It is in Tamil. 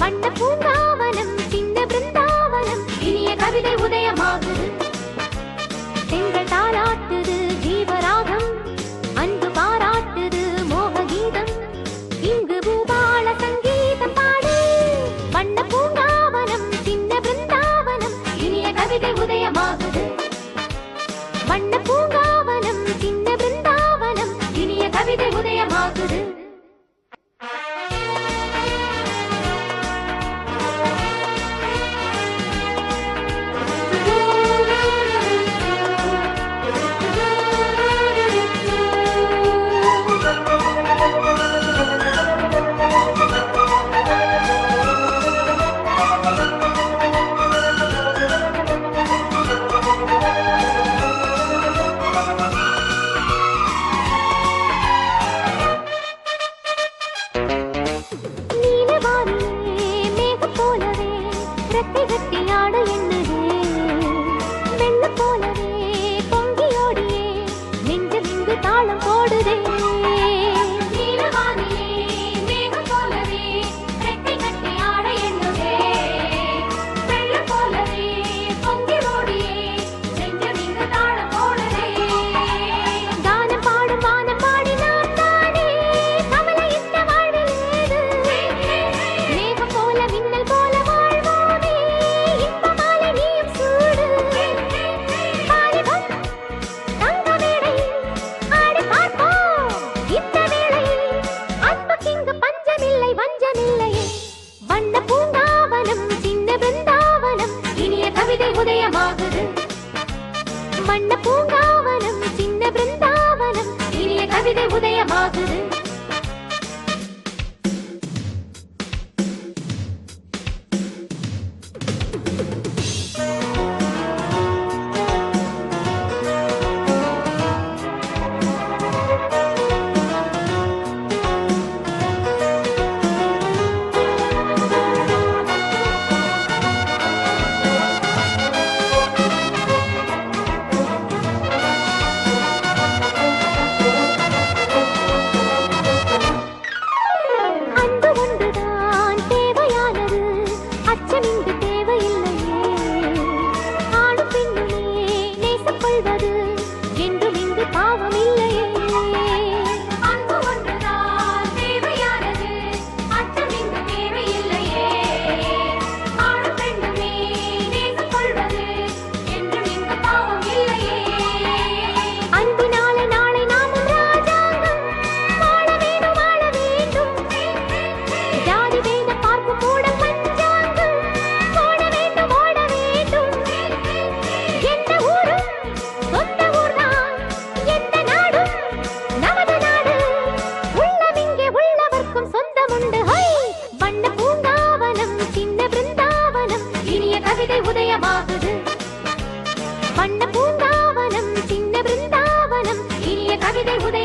வண்ண பூங்காவனம் சின்ன பிருந்தாவனம் இனிய கவிதை உதயமாகுது. பெண்கள் தாளாட்டுது ஜீவராகம், அன்பு பாராட்டுது மோக கீதம், இங்கு பூபால சங்கீதம் பாடு. வண்ண பூங்காவனம் சின்ன பிருந்தாவனம் இனிய கவிதை உதயமாகுது. வண்ண பூங்காவனம் சின்ன பிருந்தாவனம் இனிய கவிதை உதயமாகுது. தாளம் போடுதே நீலவானிலே மேகம் போலவே ரெட்டை கட்டி ஆட எண்ணுதே. வெள்ளம் போலவே பொங்கி ஓடியே நெஞ்சம் இங்கு தாளம் போடுதே. கானம் பாடும் வானம் பாடினான் தானே கவலை இந்த வாழ்வில் ஏது. மேகம் போல மின்னல் போல வாழ்வோமே இன்ப மாலை நீயும் சூடு. பாலிபம் தங்க மேடை இந்த வேளை அன்புக்கிங்கு பஞ்சமில்லை வஞ்சமில்லையே. வண்ண பூங்காவனம் சின்ன பிருந்தாவனம் இனிய கவிதை உதயமாகுது. வண்ண பூங்காவனம் சின்ன பிருந்தாவனம் இனிய கவிதை உதயமாகுது. வண்ண பூங்காவனம் சின்ன பிருந்தாவனம் இனிய கவிதை உதய